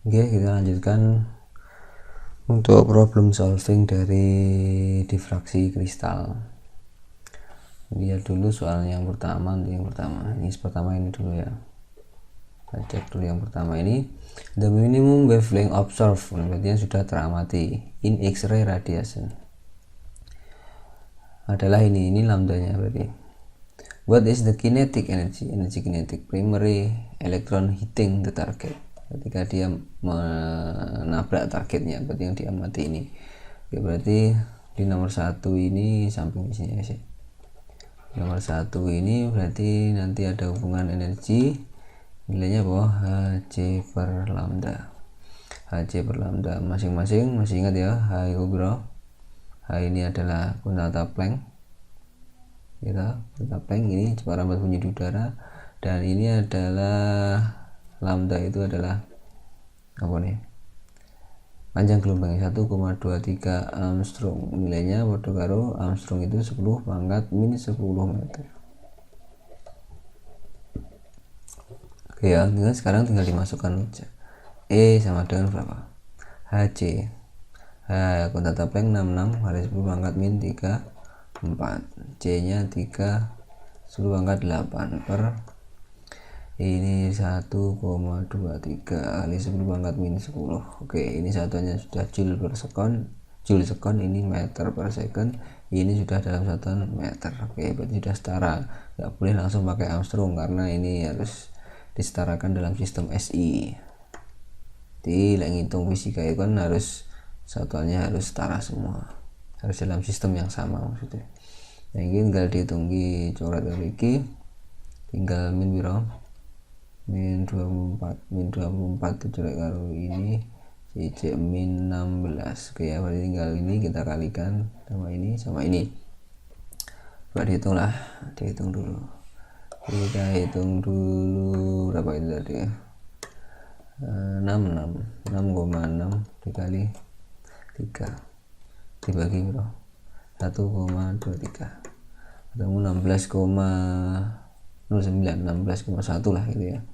Oke, kita lanjutkan untuk problem solving dari difraksi kristal. Lihat dulu soal yang pertama. Ini pertama ini dulu ya. Kita cek dulu yang pertama ini. The minimum wavelength observed, berarti sudah teramati in X-ray radiation adalah ini lambdanya berarti. What is the kinetic energy? Energi kinetik primary electron hitting the target. Ketika dia menabrak targetnya, berarti yang diamati ini. Oke, berarti di nomor 1 ini samping sini sih. Nomor 1 ini berarti nanti ada hubungan energi, nilainya bahwa Hc per lambda. Hc per lambda masing-masing masih ingat ya, H itu bro. H ini adalah kuntata Planck. Kuntata Planck ini cepat lambat bunyi di udara, dan ini adalah lambda itu adalah apa nih? Panjang gelombang 1,23 Armstrong, nilainya pada karo Armstrong itu 10 pangkat min 10 meter. Oke ya, sekarang tinggal dimasukkan aja. E sama dengan berapa? Hc kuntata Planck 66 kali 10 pangkat min 34, C nya 3 10 pangkat 8 per ini 1,23 kali 10 pangkat min 10. Oke, ini satuannya sudah joule per second, joule second, ini meter per second, ini sudah dalam satuan meter. Oke, berarti sudah setara. Nggak boleh langsung pakai Armstrong karena ini harus disetarakan dalam sistem SI. Jadi ngitung fisika itu kan harus satuannya harus setara semua, harus dalam sistem yang sama maksudnya. Nah, ini tinggal dihitung di coret dari ini, tinggal min biro min 24 dicoret karo ini cc min 16. Oke ya, berarti tinggal ini kita kalikan sama ini. Coba dihitung dulu, kita hitung dulu berapa itu tadi ya. 6,6 dikali 3 dibagi bro 1,23 ketemu 16,1 lah gitu ya.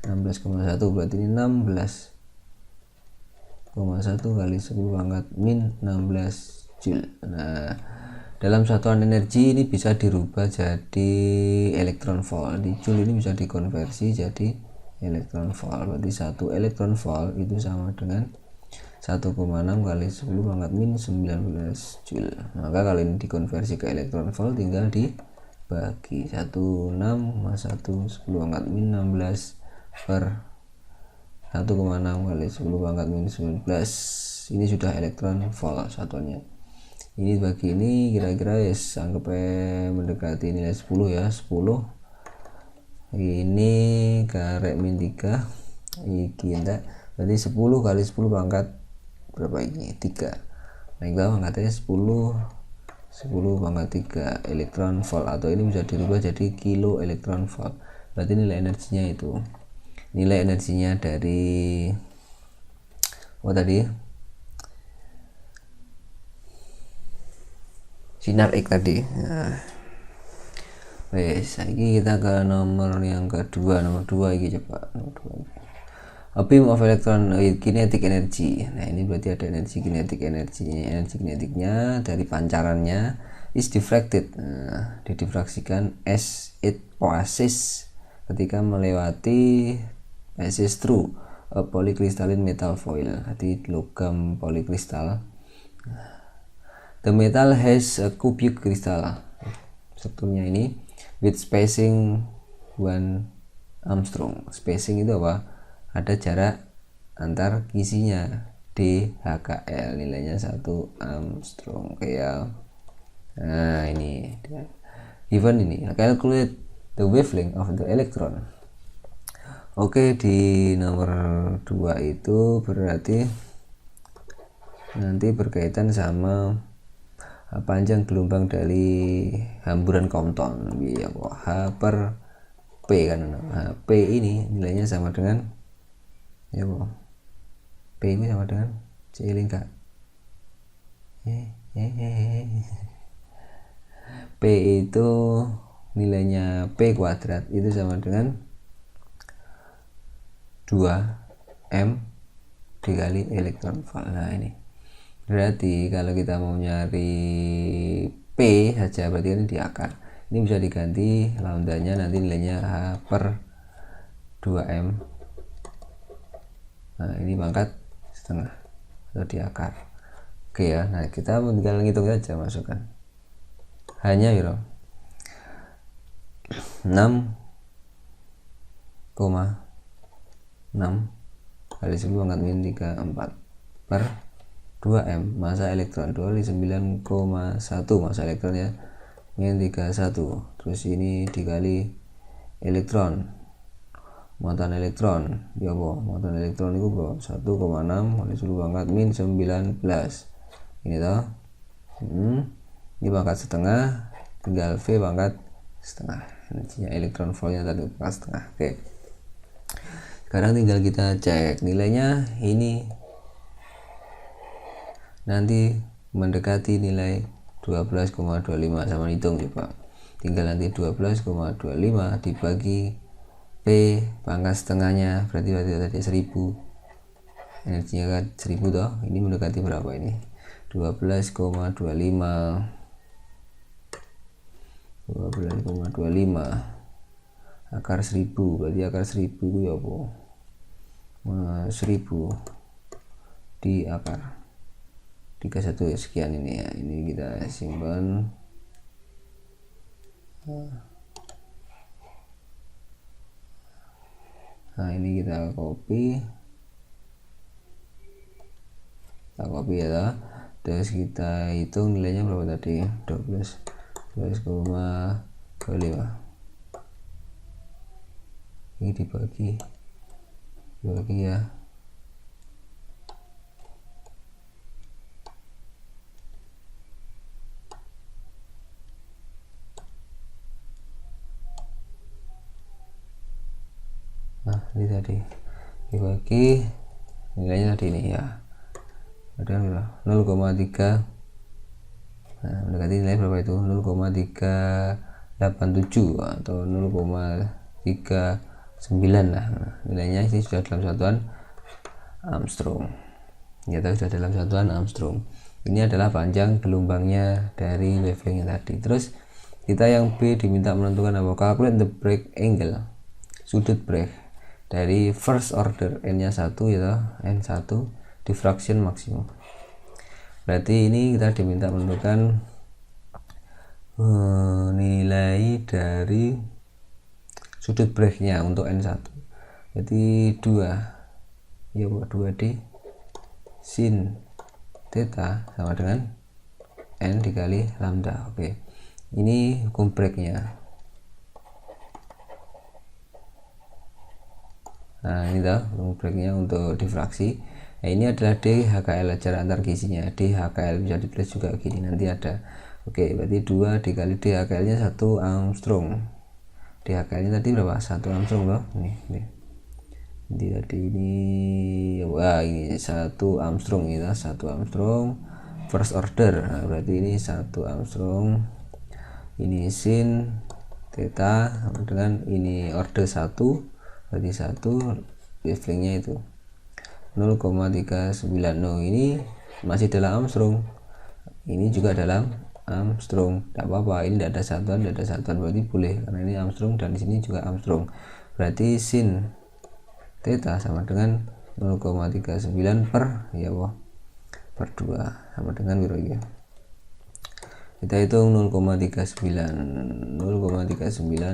16,1 berarti ini 16,1 kali 10 pangkat min 16 joule. Nah, dalam satuan energi ini bisa dirubah jadi elektron volt. Di joule ini bisa dikonversi jadi elektron volt. Berarti 1 elektron volt itu sama dengan 1,6 kali 10 pangkat min 19 joule. Maka kalau ini dikonversi ke elektron volt tinggal dibagi 16 mas 1 10 pangkat min 16 per 1,6 kali 10 pangkat min 19. Ini sudah elektron volt satuannya. Ini bagi ini kira-kira ya anggap mendekati nilai 10 ya, 10. Ini karek min 3 iki enggak, berarti 10 kali 10 pangkat berapa ini? 3. Nah, itu pangkatnya 10 pangkat 3 elektron volt, atau ini bisa dirubah jadi kilo elektron volt. Berarti nilai energinya dari tadi sinar X tadi. Nah, wes, lagi kita ke nomor yang kedua. Nomor 2 ini coba. Nomor 2. A beam of electron with kinetic energy. Nah, ini berarti ada energi kinetiknya dari pancarannya is diffracted. Nah, didifraksikan as it passes ketika melewati passes through a polycrystalline metal foil. Jadi logam polikristal. The metal has a cubic crystal. Strukturnya ini with spacing 1 Armstrong. Spacing itu apa? Ada jarak antar kisinya DHKL, nilainya 1 Armstrong kayak. Nah, ini given ini. Calculate the wavelength of the electron. Oke, di nomor 2 itu berarti nanti berkaitan sama panjang gelombang dari hamburan Compton ya, H per P kan. Nah, P ini nilainya sama dengan ya, P ini sama dengan C lingkar P itu nilainya P kuadrat itu sama dengan 2 M dikali elektron volt. Nah ini berarti kalau kita mau nyari P saja berarti ini di akar, ini bisa diganti lambdanya nanti nilainya H per 2M. Nah ini pangkat setengah atau di akar. Oke ya, nah kita tinggal ngitung saja, masukkan hanya ya 6,6 kali 10 pangkat min 34 per 2M massa elektron, 2 kali 9,1 massa elektron ya, min 31, terus ini dikali elektron, muatan elektron ya boh, muatan elektron itu bro 1,6 kali 10 pangkat min 19 ini toh. Ini pangkat setengah, tinggal V pangkat setengah, energinya elektron voltnya tadi pangkat setengah. Oke, sekarang tinggal kita cek nilainya, ini nanti mendekati nilai 12,25 sama hitung nih Pak, tinggal nanti 12,25 dibagi P pangkat setengahnya berarti tadi 1000, energinya kan 1000 toh, ini mendekati berapa ini 12,25 akar 1000 berarti akar 1000 itu ya apa 1000 di akar 31 sekian ini ya, ini kita simpan. Nah ini kita copy ya, terus kita hitung nilainya berapa tadi 12,25 ini dibagi ya. Nah ini tadi dibagi nilainya tadi ini ya, ada 0,3. Nah mendekati nilai berapa itu 0,387 atau 0,39 lah. Nah, nilainya ini sudah dalam satuan Armstrong ya, sudah dalam satuan Armstrong. Ini adalah panjang gelombangnya dari wavelength tadi. Terus kita yang B diminta menentukan apa, calculate the break angle, sudut break dari first order, n nya 1 ya, n1 diffraction maksimum. Berarti ini kita diminta menentukan nilai dari sudut breaknya untuk n1, jadi 2 ya 2D sin theta sama dengan n dikali lambda. Oke, ini hukum breaknya. Nah ini dah hukum breaknya untuk difraksi. Nah ini adalah D HKL, jarak antar gisinya. D HKL bisa ditulis juga gini nanti ada. Oke, berarti 2 dikali D HKL nya 1 Armstrong. D HKL nya tadi berapa? 1 Armstrong loh. Nih. Jadi tadi ini wah ini 1 Armstrong, ini 1 Armstrong first order. Nah, berarti ini 1 Armstrong, ini sin theta sama dengan ini order 1, berarti 1 wavelengthnya itu 0,39. No, ini masih dalam Armstrong, ini juga dalam Armstrong, tidak apa-apa, ini tidak ada satuan, berarti boleh karena ini Armstrong dan di sini juga Armstrong. Berarti sin theta sama dengan 0,39 per ya wah per 2 sama dengan berapa ya, kita hitung 0,39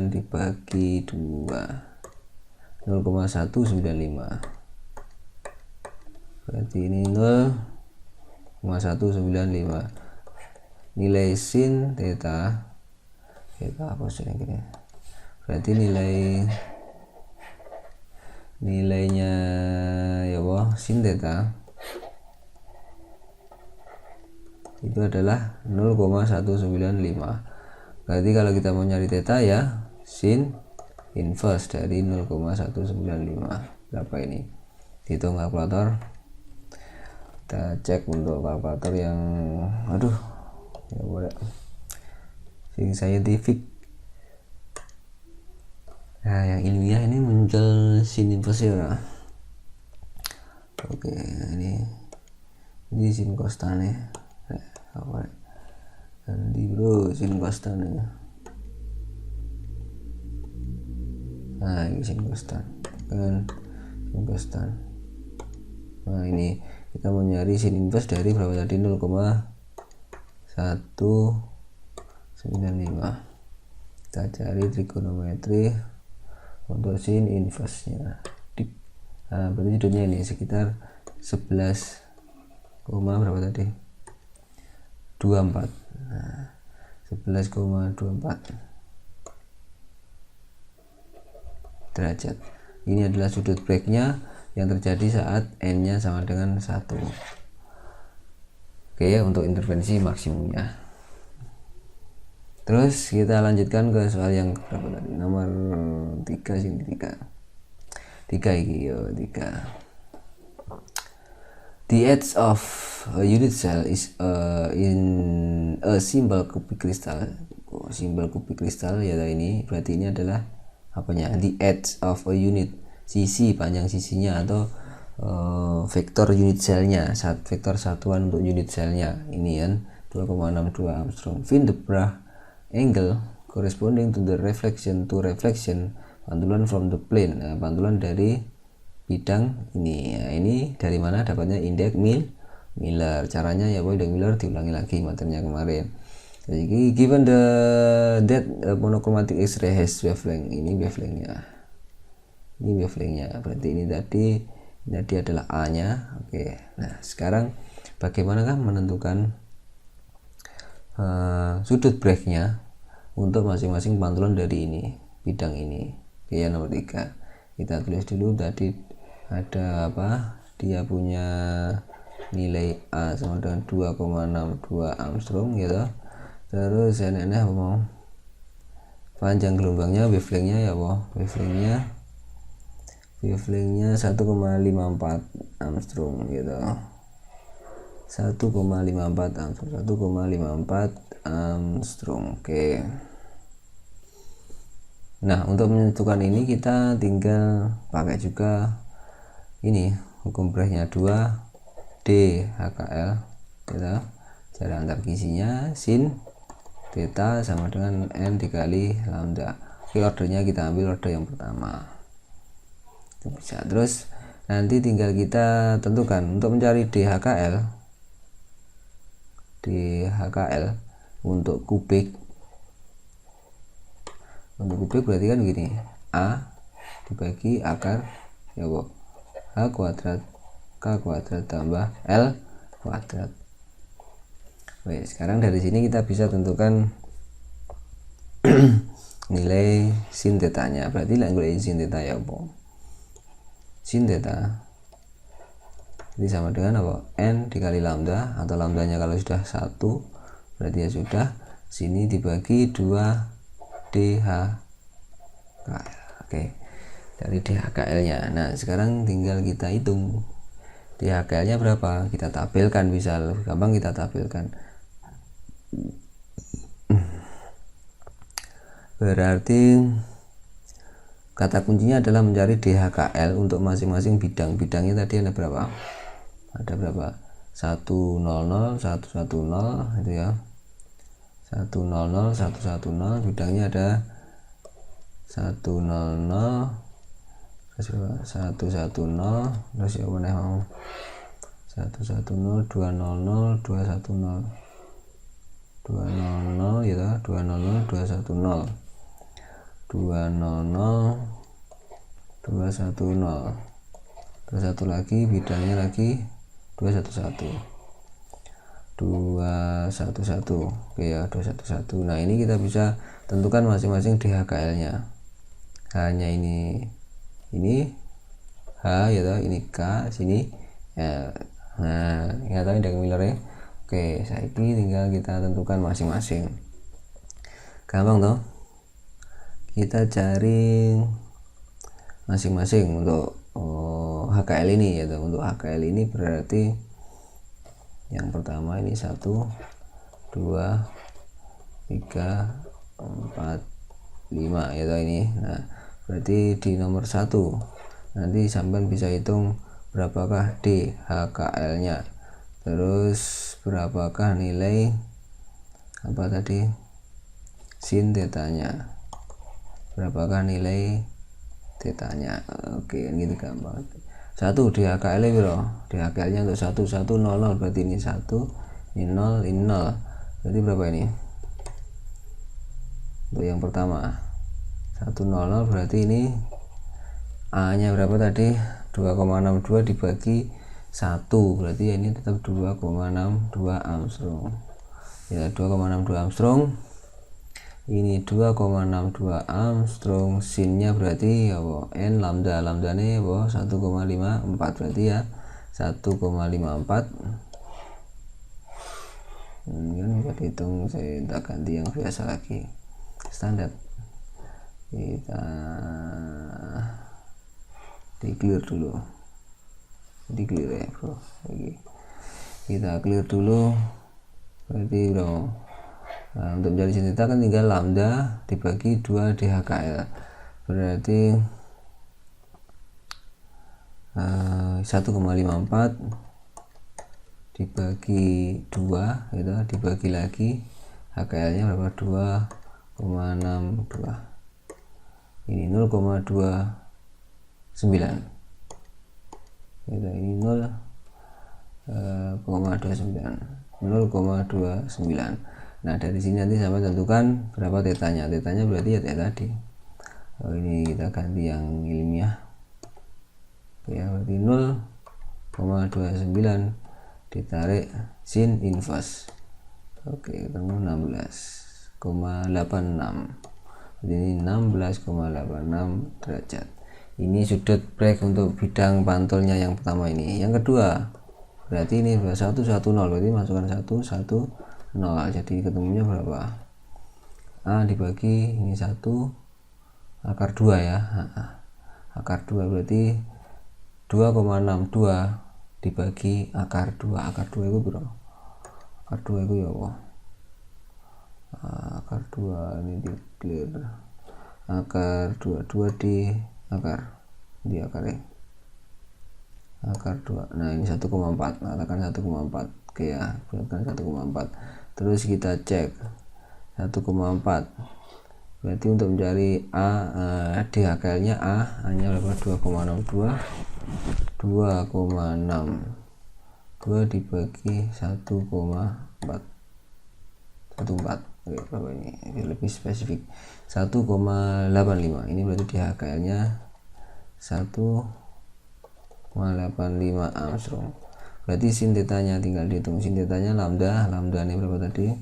dibagi 2 0,195, berarti ini 0,195 nilai sin theta apa sih gini, berarti nilainya ya wah sin theta itu adalah 0,195. Berarti kalau kita mau nyari theta ya sin inverse dari 0,195 berapa ini, hitung kalkulator. Kita cek untuk kalkulator yang ya boleh sing scientific. Nah yang ilmiah ini muncul sin inverse ya. Oke, ini sin konstannya. Nanti bro sin konstannya. Nah ini sin konstan kan, sin konstan. Nah ini kita mau nyari sin inverse dari berapa tadi, 0,195. kita cari trigonometri untuk sin inverse nya. Nah, berarti judulnya ini sekitar 11, berapa tadi, 24. Nah, 11,24 derajat. Ini adalah sudut breaknya yang terjadi saat n nya sama dengan 1. Oke, untuk intervensi maksimumnya. Terus kita lanjutkan ke soal yang berapa tadi, nomor 3 sini, 3 iki yo 3. The edge of a unit cell is in a simple cubic crystal. Simbol kubik kristal ya, ini berarti ini adalah apanya, the edge of a unit, sisi, panjang sisinya, atau vektor unit selnya, vektor satuan untuk unit selnya ini kan 2,62 Armstrong. Find the Bragg angle corresponding to the reflection pantulan from the plane. Nah, pantulan dari bidang ini. Nah, ini dari mana dapatnya? Indeks Miller. Caranya ya indeks Miller diulangi lagi materinya kemarin. Jadi given that monochromatic X-ray has wavelength, ini wavelengthnya, berarti ini tadi adalah A nya. Oke, nah sekarang bagaimanakah menentukan sudut breaknya untuk masing-masing pantulan dari ini, bidang ini. Oke, yang nomor 3 kita tulis dulu. Tadi ada apa, dia punya nilai A sama dengan 2,62 Armstrong gitu. Terus NN apa mau, panjang gelombangnya, wavelengthnya ya wavelengthnya 1,54 Armstrong gitu, 1,54 Armstrong. Oke. Nah, untuk menentukan ini kita tinggal pakai juga ini hukum Brechtnya 2D HKL gitu. Jarak antar gisinya sin theta sama dengan n dikali lambda. Oke, ordernya kita ambil order yang pertama. Itu bisa. Terus nanti tinggal kita tentukan untuk mencari DHKL untuk kubik. Untuk kubik berarti kan gini, A dibagi akar ya H kuadrat K kuadrat tambah L kuadrat. Baik, sekarang dari sini kita bisa tentukan nilai sin tetanya. Berarti nilai sin teta ya sin teta jadi sama dengan apa, n dikali lambda, atau lambdanya kalau sudah 1 berarti ya sudah, sini dibagi 2 DHKL. Oke, dari DHKL nya. Nah sekarang tinggal kita hitung DHKL nya berapa, kita tabelkan, bisa lebih gampang kita tabelkan. Berarti kata kuncinya adalah mencari DHKL untuk masing-masing bidang. Bidangnya tadi ada berapa? 100 110 itu ya, 100 110, bidangnya ada 100 terus 110, terus ya mana mau 110 200 210 200 gitu, 200 210 210, terus satu lagi bidangnya lagi 211. Oke ya, 211. Nah ini kita bisa tentukan masing-masing DHKL nya. H-nya ini H ya toh, ini K, sini ya. Nah nggak tahu indeks Miller ya. Oke, saya ini tinggal kita tentukan masing-masing, gampang toh. Kita cari masing-masing untuk HKL ini ya. Untuk HKL ini berarti yang pertama ini 1 2 3 4 5 ya ini. Nah berarti di nomor 1 nanti sampai bisa hitung berapakah D HKL nya, terus berapakah nilai apa tadi sin tetanya, berapakah nilai tetanya. Oke, gitu gampang. 1 DHKL nya bro, DHKL nya untuk 1 1 0 0, berarti ini 1, ini 0, ini 0, berarti berapa ini untuk yang pertama 1 0 0, berarti ini A nya berapa tadi 2,62 dibagi 1, berarti ini tetap 2,62 Armstrong ya, 2,62 Armstrong. Ini 2,62 Armstrong, sinnya berarti ya N lambda, lambdanya ya 1,54, berarti ya 1,54. Kan buat hitung saya tak ganti yang biasa lagi, standar. Kita di clear dulu, di clear ya bro. Oke, kita clear dulu, berarti bro. Nah, untuk mencari sin theta kan tinggal lambda dibagi 2 DHKL, berarti 1,54 dibagi 2 gitu, dibagi lagi HKL nya berapa 2,62, ini 0,29 gitu, ini 0,29. Nah dari sini nanti sampai tentukan berapa tetanya, tetanya berarti ya tadi. Ini kita ganti yang ilmiah ya, berarti 0,29 ditarik sin inverse, oke ketemu 16,86, jadi ini 16,86 derajat. Ini sudut break untuk bidang pantulnya yang pertama. Ini yang kedua berarti ini 1 1 0, berarti masukkan 1 1 0, jadi ketemunya berapa, A dibagi ini 1 akar 2 ya, akar 2 berarti 2,62 dibagi akar 2, akar 2 itu berapa, akar 2 itu ya Allah, akar 2 ini di clear, akar 2 di akar, di akar ya, akar 2, nah ini 1,4, katakan 1,4, oke ya, buatkan 1,4. Terus kita cek 1,4, berarti untuk mencari A, DHKL nya A nya berapa 2,62, 2,62 dibagi 1,4, 14, oke berapa ini lebih spesifik, 1,85, ini berarti DHKL nya 1,85 Armstrong. Berarti sin tetanya tinggal dihitung, sin tetanya lambda, lambda ini berapa tadi,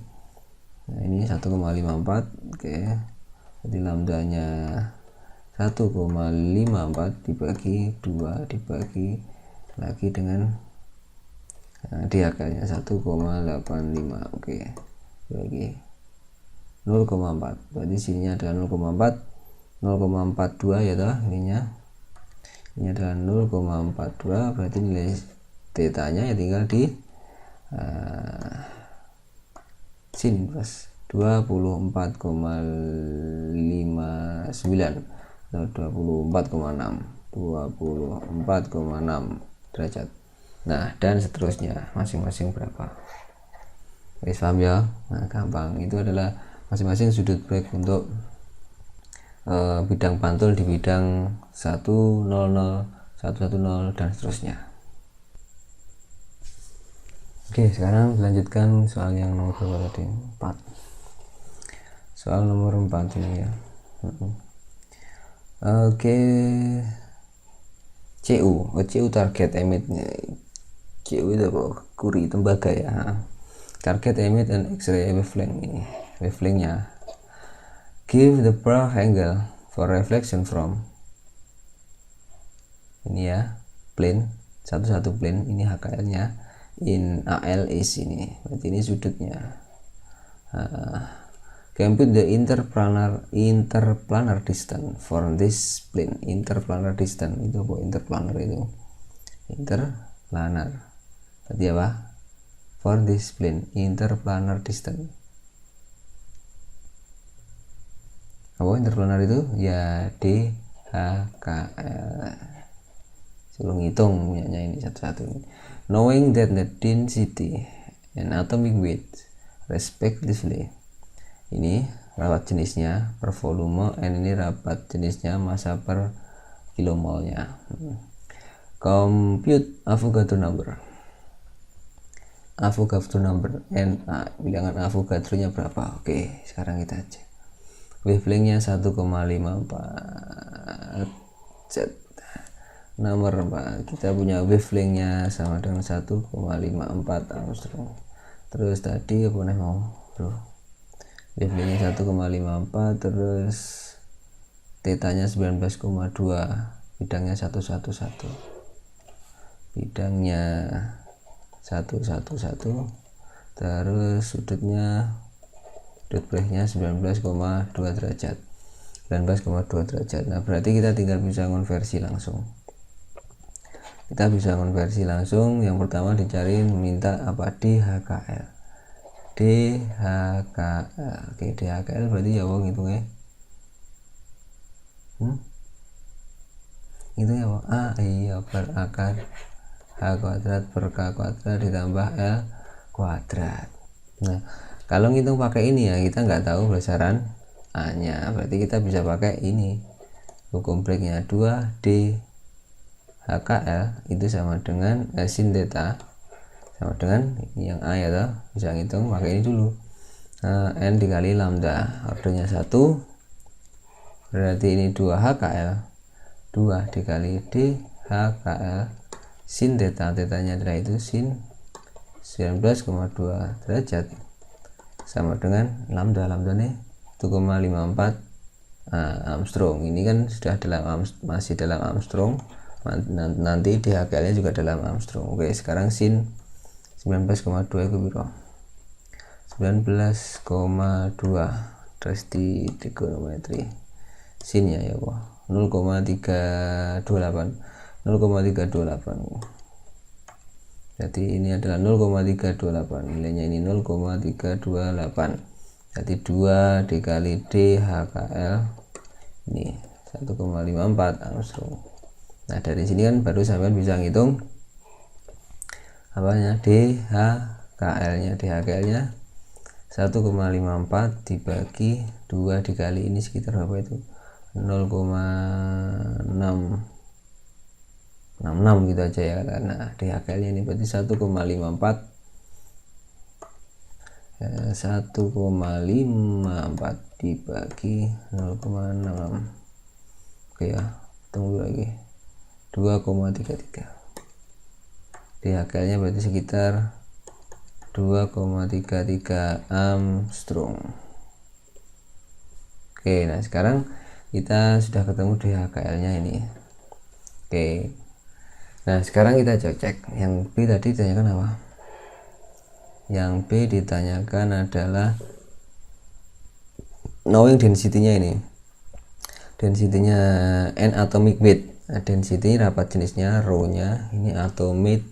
nah ini 1,54, oke, jadi lambdanya 1,54 dibagi 2 dibagi lagi dengan DHK nya 1,85, oke, bagi 0,4, berarti sininya adalah 0,4, 0,42 ya toh, ini adalah 0,42, berarti nilai tetanya ya tinggal di sin inverse 24,59 atau 24,6 derajat. Nah dan seterusnya masing-masing berapa, wis paham ya. Nah gampang, itu adalah masing-masing sudut break untuk bidang pantul di bidang 100, 110 dan seterusnya. Oke, sekarang dilanjutkan soal yang nomor berapa tadi? 4. Soal nomor 4 ini ya. Oke. CU target emit. CU itu apa? Kuri tembaga ya. Target emit and X-ray wavelength ini. Wavelengthnya. Give the Bragg angle for reflection from. Ini ya, plane, satu plane, ini HKL-nya. In AL is ini, berarti ini sudutnya. Compute the interplanar distance for this plane. Interplanar distance itu apa? Interplanar itu interplanar, berarti apa? For this plane, interplanar distance. Apa interplanar itu? Ya DHKL. suruh ngitung punyanya ini satu-satu ini. Knowing that the density and atomic weight respectively, ini rapat jenisnya per volume, and ini rapat jenisnya massa per kilomolnya. Compute Avogadro number. Avogadro number N, bilangan Avogadro nya berapa? Oke, sekarang kita cek. Wavelength-nya 1,54 Z. Nomor 4, kita punya wavelength-nya sama dengan 1,54 Armstrong. Terus tadi apa nih mau, bro? Wavelength-nya 1,54, terus theta-nya 19,2, bidangnya 111, bidangnya 111, terus sudut breaknya 19,2 derajat. Nah berarti kita tinggal bisa konversi langsung. Yang pertama dicari, minta apa? DHKL. Oke, DHKL berarti ya wong hitungnya itu ya wong iya per akar H kuadrat per K kuadrat ditambah L kuadrat. Nah kalau ngitung pakai ini ya, kita nggak tahu besaran A nya, berarti kita bisa pakai ini hukum breaknya 2D HKL itu sama dengan sin theta sama dengan ini yang A ya toh, bisa ngitung pakai ini dulu. N dikali lambda, ordernya 1, berarti ini 2 HKL, 2 dikali D HKL sin theta, tetanya adalah itu sin 19,2 derajat sama dengan lambda nih 1,54 Armstrong. Ini kan sudah masih dalam Armstrong, nanti DHKL nya juga dalam Armstrong. Oke, sekarang sin 19,2 itu berapa? 19,2 terus di trigonometri sinnya ya 0,328. Jadi ini adalah 0,328, nilainya ini 0,328. Jadi 2 dikali D HKL ini 1,54 Armstrong. Nah dari sini kan baru sampai bisa ngitung apanya, DHKL nya 1,54 dibagi 2 dikali ini sekitar berapa itu, 0,666 gitu aja ya. Nah DHKL nya ini berarti 1,54 dibagi 0,66. Oke ya, tunggu lagi, 2,33. DHKL nya berarti sekitar 2,33 Armstrong. Oke, nah sekarang kita sudah ketemu DHKL nya ini. Oke, nah sekarang kita cek yang B tadi ditanyakan apa? Yang B ditanyakan adalah knowing density-nya ini. Density-nya N atomic weight. Nah, density rapat jenisnya rho nya, ini atomic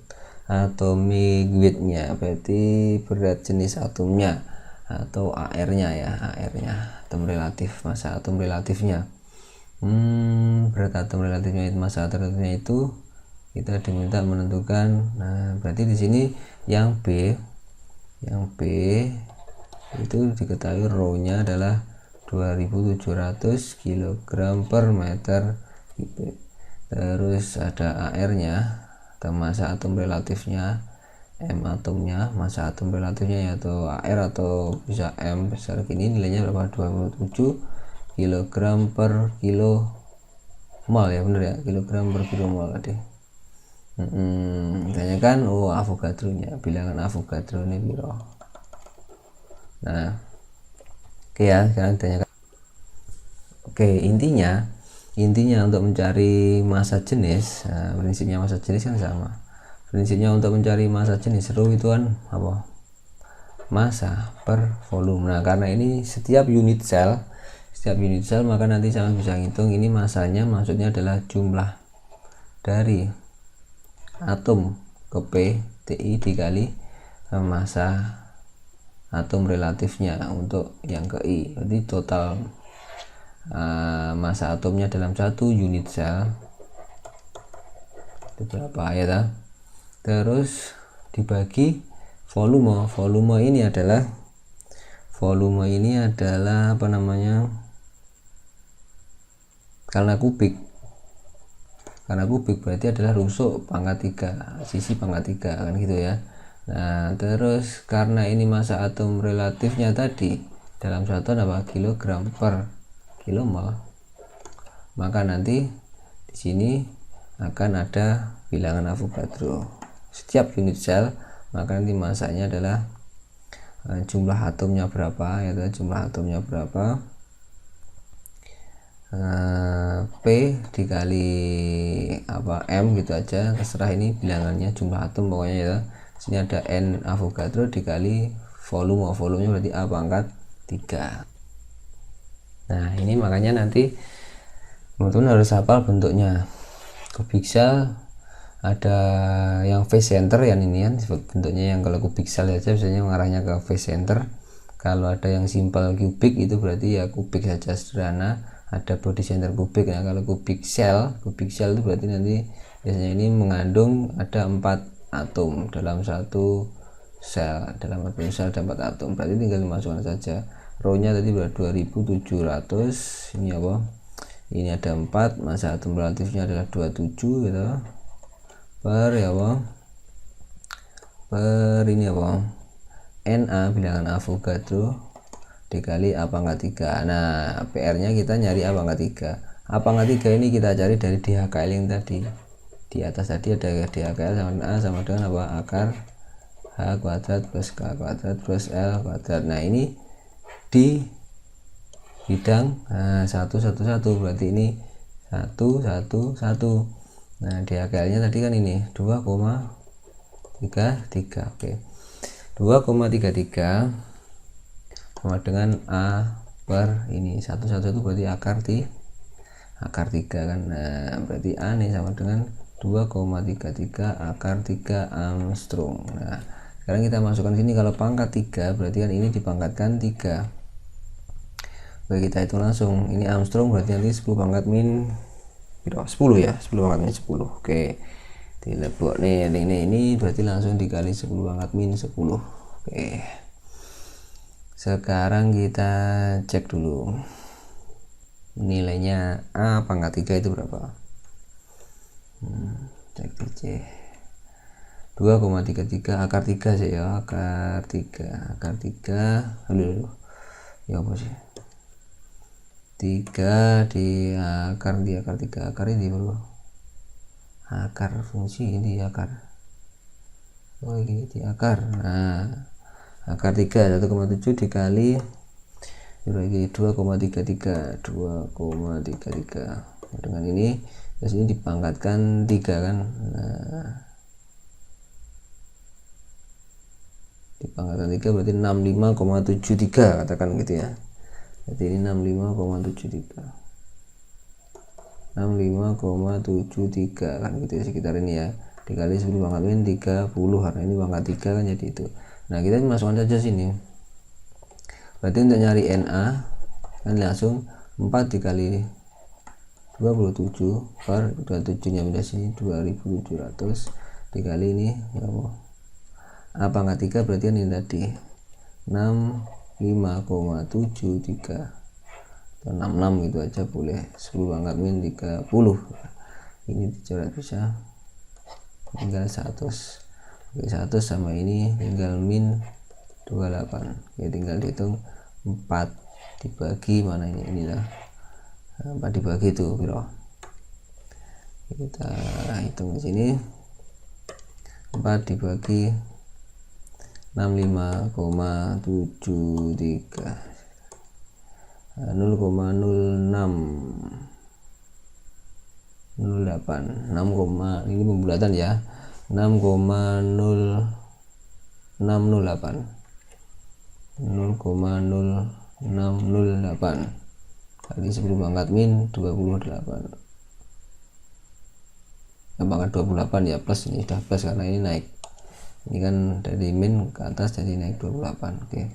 weight-nya berarti berat jenis atomnya atau AR-nya ya, AR-nya atom relatif, massa atom relatifnya. Berat atom relatifnya itu, massa atom relatifnya itu kita diminta menentukan. Nah berarti di sini yang B itu diketahui rho nya adalah 2700 kg per meter kubik. Terus ada AR nya atau massa atom relatifnya, M atomnya, massa atom relatifnya yaitu AR atau bisa M besar gini, nilainya berapa? 27 kg per kilo mol ya, bener ya, kilogram per kilo mol tadi. Tanyakan Avogadro nya, bilangan Avogadro ini biro. Nah oke ya, sekarang tanyakan. Oke, intinya untuk mencari massa jenis, nah, prinsipnya massa jenis kan sama. Prinsipnya untuk mencari massa jenis rho itu kan apa? Massa per volume. Nah karena ini setiap unit sel maka nanti saya bisa ngitung ini massanya, maksudnya adalah jumlah dari atom ke P TI dikali massa atom relatifnya untuk yang ke I. Jadi total massa atomnya dalam satu unit sel itu berapa ya ta? Terus dibagi volume ini adalah apa namanya, karena kubik berarti adalah rusuk pangkat 3, sisi pangkat 3 kan gitu ya. Nah terus karena ini massa atom relatifnya tadi dalam satuan apa, kilogram per kilomol, maka nanti di sini akan ada bilangan Avogadro setiap unit sel, maka nanti massanya adalah jumlah atomnya berapa ya, jumlah atomnya berapa, P dikali apa M gitu aja, terserah ini bilangannya jumlah atom pokoknya ya. Sini ada N Avogadro dikali volumenya berarti A pangkat 3. Nah ini makanya nanti teman-teman harus hafal bentuknya. Kubik sel ada yang face center yang ini kan bentuknya, yang kalau kubik sel aja biasanya mengarahnya ke face center. Kalau ada yang simple kubik itu berarti ya kubik saja sederhana, ada body center kubik. Nah kalau kubik sel itu berarti nanti biasanya ini mengandung ada 4 atom dalam satu sel, ada 4 atom, berarti tinggal dimasukkan saja. Rho nya tadi berarti 2700, ini apa, ini ada 4, massa atom relatifnya adalah 27 gitu, per ya apa, per ini apa, Na bilangan Avogadro dikali A pangkat 3. Nah PR nya kita nyari A pangkat 3. A pangkat 3 ini kita cari dari DHKL yang tadi di atas, tadi ada DHKL sama A sama dengan apa, akar H kuadrat plus K kuadrat plus L kuadrat. Nah ini di bidang 1 1 1, berarti ini 1 1 1. Nah DHKL nya tadi kan ini 2,33. Oke, 2,33 sama dengan A per ini 1 1 1 berarti akar 3 kan. Nah berarti A nih sama dengan 2,33 akar 3 Armstrong. Nah sekarang kita masukkan sini, kalau pangkat 3 berarti kan ini dipangkatkan 3. Oke, kita hitung langsung, ini Armstrong berarti nanti 10 pangkat min 10 ya, 10 pangkat min 10. Oke, dilebok nih ini berarti langsung dikali 10 pangkat min 10. Oke, sekarang kita cek dulu nilainya A pangkat 3 itu berapa. Cek DC 2,33 akar 3 sih ya, akar 3 aduh ya apa sih, 3 di akar 3, akar ini bro, akar fungsi ini akar, oh ini di akar. Nah akar 3 1,7 dikali lagi 2,33 dengan ini, terus ini dipangkatkan 3 kan. Nah dipangkatkan 3 berarti 65,73 katakan gitu ya. Jadi ini 65,73 kan gitu ya, sekitar ini ya, dikali 10 pangkat min 30 karena ini pangkat 3 kan, jadi itu. Nah kita masukkan saja sini, berarti untuk nyari Na kan langsung 4 dikali 27 per 27 nya pindah sini 2700 dikali ini ya A pangkat 3 berarti kan ini tadi 65,73 atau 66 gitu aja boleh, 10 pangkat min 30 ini dicoret bisa tinggal 100. Oke, 100 sama ini tinggal min 28. Oke, tinggal dihitung 4 dibagi mana ini lah, 4 dibagi itu bro, kita hitung di sini 4 dibagi 65,73 0,06 08 ini pembulatan ya, 6,0608 kali 10 pangkat min 28 pangkat 28 ya, plus ini sudah plus karena ini naik, ini kan dari min ke atas jadi naik 28. Oke,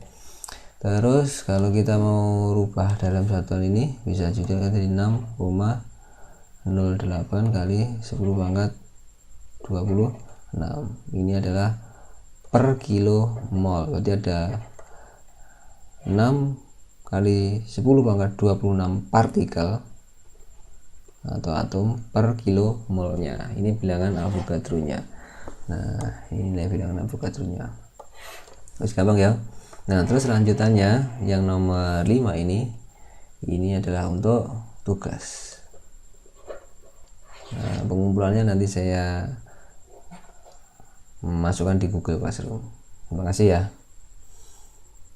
terus kalau kita mau rubah dalam satuan ini bisa juga dari 6,08 kali 10 pangkat Ini adalah per kilo mol, berarti ada 6 kali 10 pangkat 26 partikel atau atom per kilo molnya. Ini bilangan Avogadro-nya. Nah, ini nilai bilangan Avogadro-nya. Terus gampang ya. Nah, terus lanjutannya yang nomor 5 ini adalah untuk tugas. Nah, pengumpulannya nanti saya masukkan di Google Classroom. Terima kasih ya.